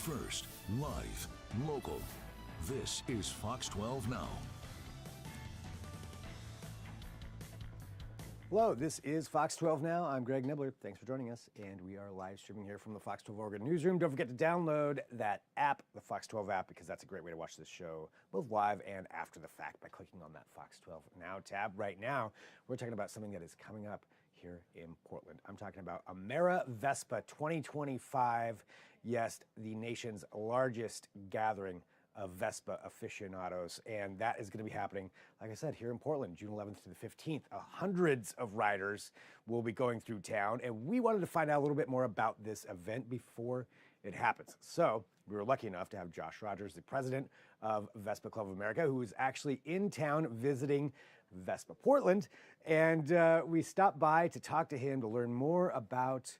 First, live, local. This is Fox 12 Now. Hello, this is Fox 12 Now. I'm Greg Nibbler. Thanks for joining us. And we are live streaming here from the Fox 12 Oregon newsroom. Don't forget to download that app, the Fox 12 app, because that's a great way to watch this show, both live and after the fact, by clicking on that Fox 12 Now tab. Right now, we're talking about something that is coming up here in Portland. I'm talking about Amerivespa 2025. Yes, the nation's largest gathering of Vespa aficionados, and that is going to be happening, like I said, here in Portland, June 11th to the 15th. Hundreds of riders will be going through town, and we wanted to find out a little bit more about this event before it happens. So we were lucky enough to have Josh Rogers, the president of Vespa Club of America, who is actually in town visiting Vespa Portland, and we stopped by to talk to him to learn more about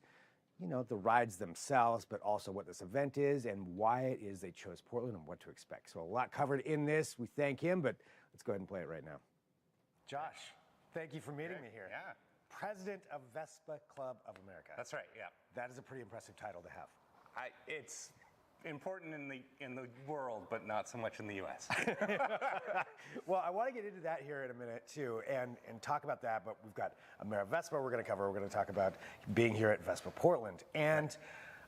the rides themselves, but also what this event is and why it is they chose Portland and what to expect. So a lot covered in this. We thank him, but let's go ahead and play it right now. Josh, thank you for meeting me here. Yeah. President of Vespa Club of America. That's right, yeah. That is a pretty impressive title to have. It's important in the world, but not so much in the U.S. Well, I want to get into that here in a minute too, and talk about that. But we've got Amerivespa we're going to cover. We're going to talk about being here at Vespa Portland, and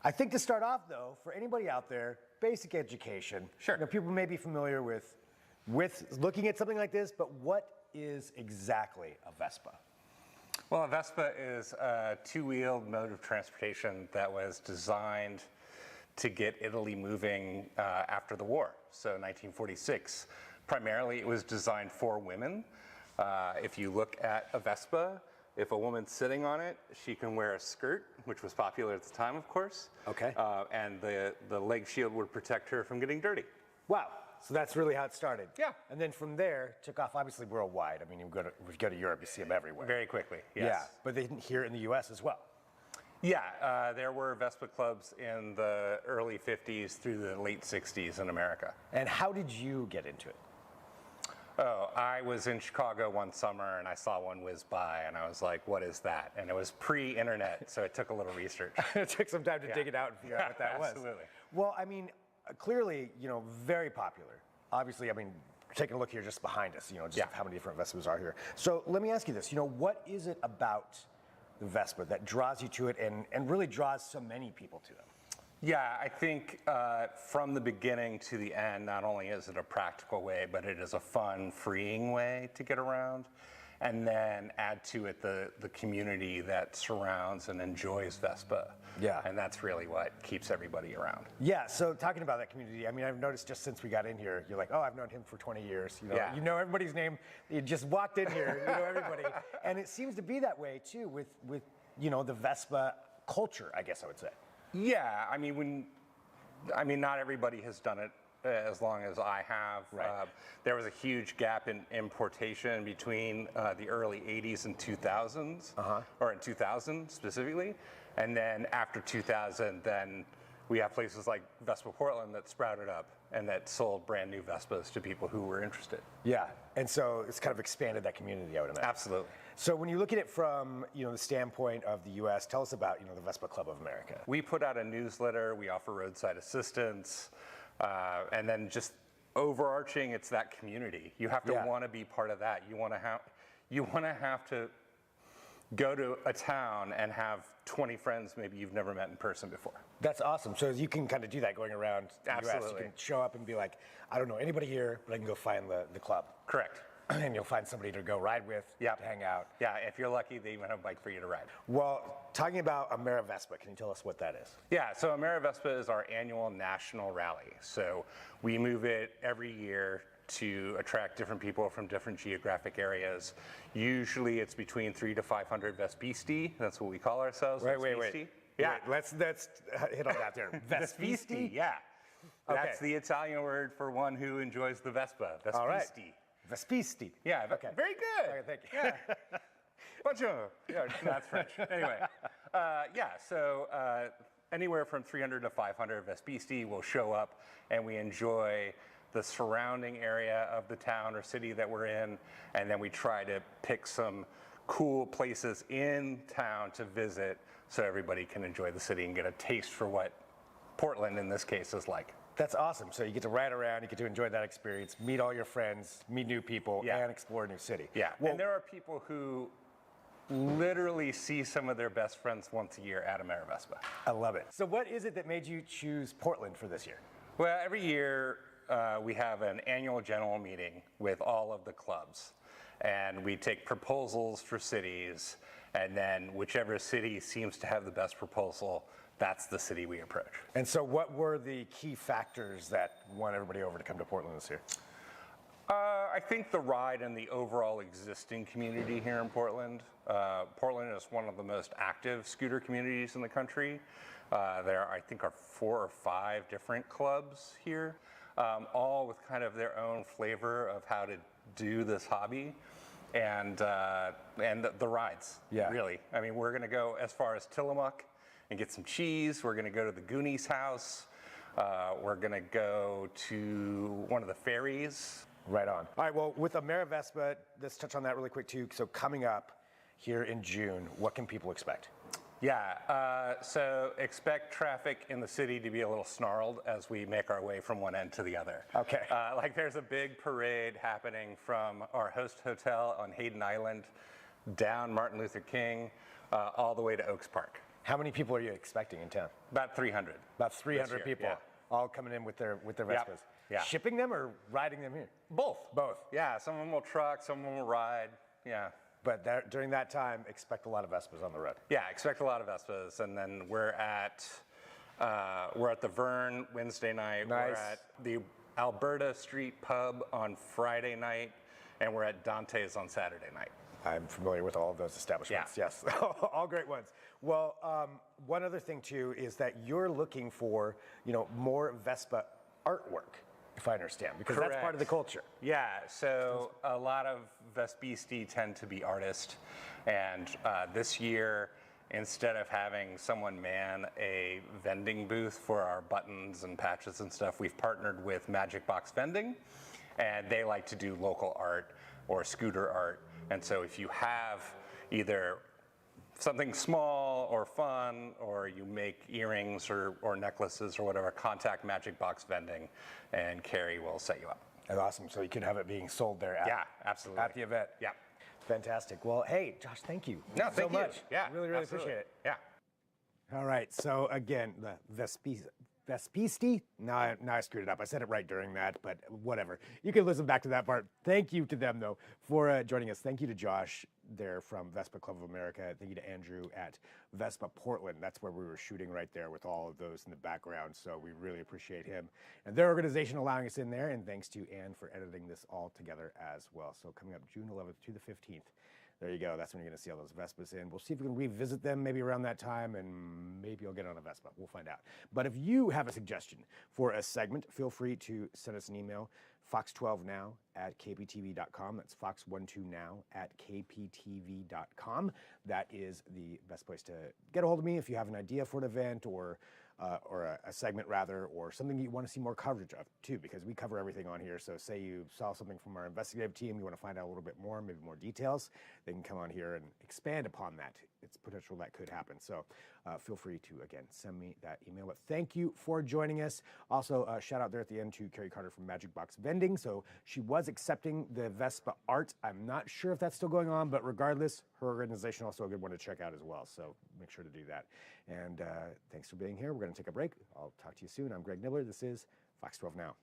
I think to start off though, for anybody out there, basic education. Sure. People may be familiar with looking at something like this, but what is exactly a Vespa? Well, a Vespa is a two-wheeled mode of transportation that was designed to get Italy moving after the war. So 1946, primarily it was designed for women. If you look at a Vespa, if a woman's sitting on it, she can wear a skirt, which was popular at the time, of course. Okay. And the leg shield would protect her from getting dirty. Wow. So that's really how it started. Yeah. And then from there, took off obviously worldwide. I mean, you go to Europe, you see them everywhere. Very quickly, yes. Yeah, but they here in the U.S. as well. Yeah, there were Vespa clubs in the early 50s through the late 60s in America. And how did you get into it? Oh, I was in Chicago one summer and I saw one whiz by and I was like, what is that? And it was pre-internet, so it took a little research. It took some time to dig it out and figure out what that was. Absolutely. Well, I mean, clearly, very popular. Obviously, I mean, taking a look here just behind us, how many different Vespas are here. So let me ask you this, what is it about the Vespa that draws you to it and really draws so many people to them? Yeah, I think from the beginning to the end, not only is it a practical way, but it is a fun, freeing way to get around. And then add to it the community that surrounds and enjoys Vespa. Yeah. And that's really what keeps everybody around. Yeah, so talking about that community, I mean, I've noticed just since we got in here, you're like, oh, I've known him for 20 years. You know everybody's name. You just walked in here, you know everybody. And it seems to be that way too with the Vespa culture, I guess I would say. Yeah, I mean, not everybody has done it as long as I have. Right. There was a huge gap in importation between the early 80s and 2000s, or in 2000 specifically. And then after 2000, then we have places like Vespa Portland that sprouted up and that sold brand new Vespas to people who were interested. Yeah, and so it's kind of expanded that community, I would imagine. Absolutely. So when you look at it from the standpoint of the U.S., tell us about the Vespa Club of America. We put out a newsletter. We offer roadside assistance. And then just overarching, it's that community. You have to want to be part of that. You want to have to go to a town and have 20 friends maybe you've never met in person before. That's awesome. So you can kind of do that going around the U.S. Absolutely. You can show up and be like, I don't know anybody here, but I can go find the club. Correct. And you'll find somebody to go ride with, to hang out. Yeah, if you're lucky, they even have a bike for you to ride. Well, talking about Amerivespa, can you tell us what that is? Yeah, so Amerivespa is our annual national rally. So we move it every year to attract different people from different geographic areas. Usually it's between 300 to 500 Vespisti. That's what we call ourselves. Wait. Yeah. Wait, let's hit on that there. Vespisti, yeah. Okay. That's the Italian word for one who enjoys the Vespa. Vespisti. All right. Vespisti. Yeah, okay. Very good. Okay, thank you. Yeah. Bonjour. Yeah, that's French. Anyway, so anywhere from 300 to 500 Vespisti will show up and we enjoy the surrounding area of the town or city that we're in, and then we try to pick some cool places in town to visit so everybody can enjoy the city and get a taste for what Portland in this case is like. That's awesome. So you get to ride around, you get to enjoy that experience, meet all your friends, meet new people, Yeah. and explore a new city. Yeah, Well, and there are people who literally see some of their best friends once a year at Amerivespa. I love it. So what is it that made you choose Portland for this year? Well, every year we have an annual general meeting with all of the clubs, and we take proposals for cities, and then whichever city seems to have the best proposal, that's the city we approach. And so what were the key factors that won everybody over to come to Portland this year? I think the ride and the overall existing community here in Portland. Portland is one of the most active scooter communities in the country. There, I think, are 4 or 5 different clubs here, all with kind of their own flavor of how to do this hobby, and the rides. Yeah. Really. I mean, we're going to go as far as Tillamook and get some cheese. We're going to go to the Goonies house. We're going to go to one of the ferries. Right on. All right, well, with Amerivespa, let's touch on that really quick too. So coming up here in June, what can people expect? Yeah, so expect traffic in the city to be a little snarled as we make our way from one end to the other. Okay. Like there's a big parade happening from our host hotel on Hayden Island, down Martin Luther King, all the way to Oaks Park. How many people are you expecting in town? About 300. About 300 year, people, yeah. all coming in with their Vespas. Yeah. Shipping them or riding them here? Both. Both. Yeah, some of them will truck, some of them will ride. Yeah. But during that time, expect a lot of Vespas on the road. Yeah, expect a lot of Vespas, and then we're at the Vern Wednesday night. Nice. We're at the Alberta Street Pub on Friday night, and we're at Dante's on Saturday night. I'm familiar with all of those establishments. Yeah. Yes, all great ones. Well, one other thing too is that you're looking for more Vespa artwork, if I understand, because that's part of the culture. Yeah, so a lot of Vespisti tend to be artists, and this year, instead of having someone man a vending booth for our buttons and patches and stuff, we've partnered with Magic Box Vending, and they like to do local art or scooter art. And so if you have either something small or fun, or you make earrings or necklaces or whatever, contact Magic Box Vending, and Carrie will set you up. That's awesome. So you could have it being sold there Yeah, absolutely. at the event. Yeah. Fantastic. Well, hey, Josh, thank you No, so thank you. much. Yeah, really absolutely. appreciate it. Yeah. All right. So again, the Vespisti. Now I screwed it up. I said it right during that, but whatever. You can listen back to that part. Thank you to them, though, for joining us. Thank you to Josh there from Vespa Club of America. Thank you to Andrew at Vespa Portland. That's where we were shooting right there with all of those in the background. So we really appreciate him and their organization allowing us in there. And thanks to Ann for editing this all together as well. So coming up June 11th to the 15th. There you go. That's when you're going to see all those Vespas in. We'll see if we can revisit them maybe around that time, and maybe I'll get on a Vespa. We'll find out. But if you have a suggestion for a segment, feel free to send us an email, fox12now@kptv.com. That's fox12now@kptv.com. That is the best place to get a hold of me if you have an idea for an event or a segment rather, or something you want to see more coverage of too, because we cover everything on here. So say you saw something from our investigative team, you want to find out a little bit more, maybe more details, they can come on here and expand upon that. It's potential that could happen. So feel free to, again, send me that email. But thank you for joining us. Also, shout out there at the end to Carrie Carter from Magic Box Vending. So she was accepting the Vespa art. I'm not sure if that's still going on, but regardless, her organization also a good one to check out as well. So make sure to do that. And thanks for being here. We're going to take a break. I'll talk to you soon. I'm Greg Nibbler. This is Fox 12 Now.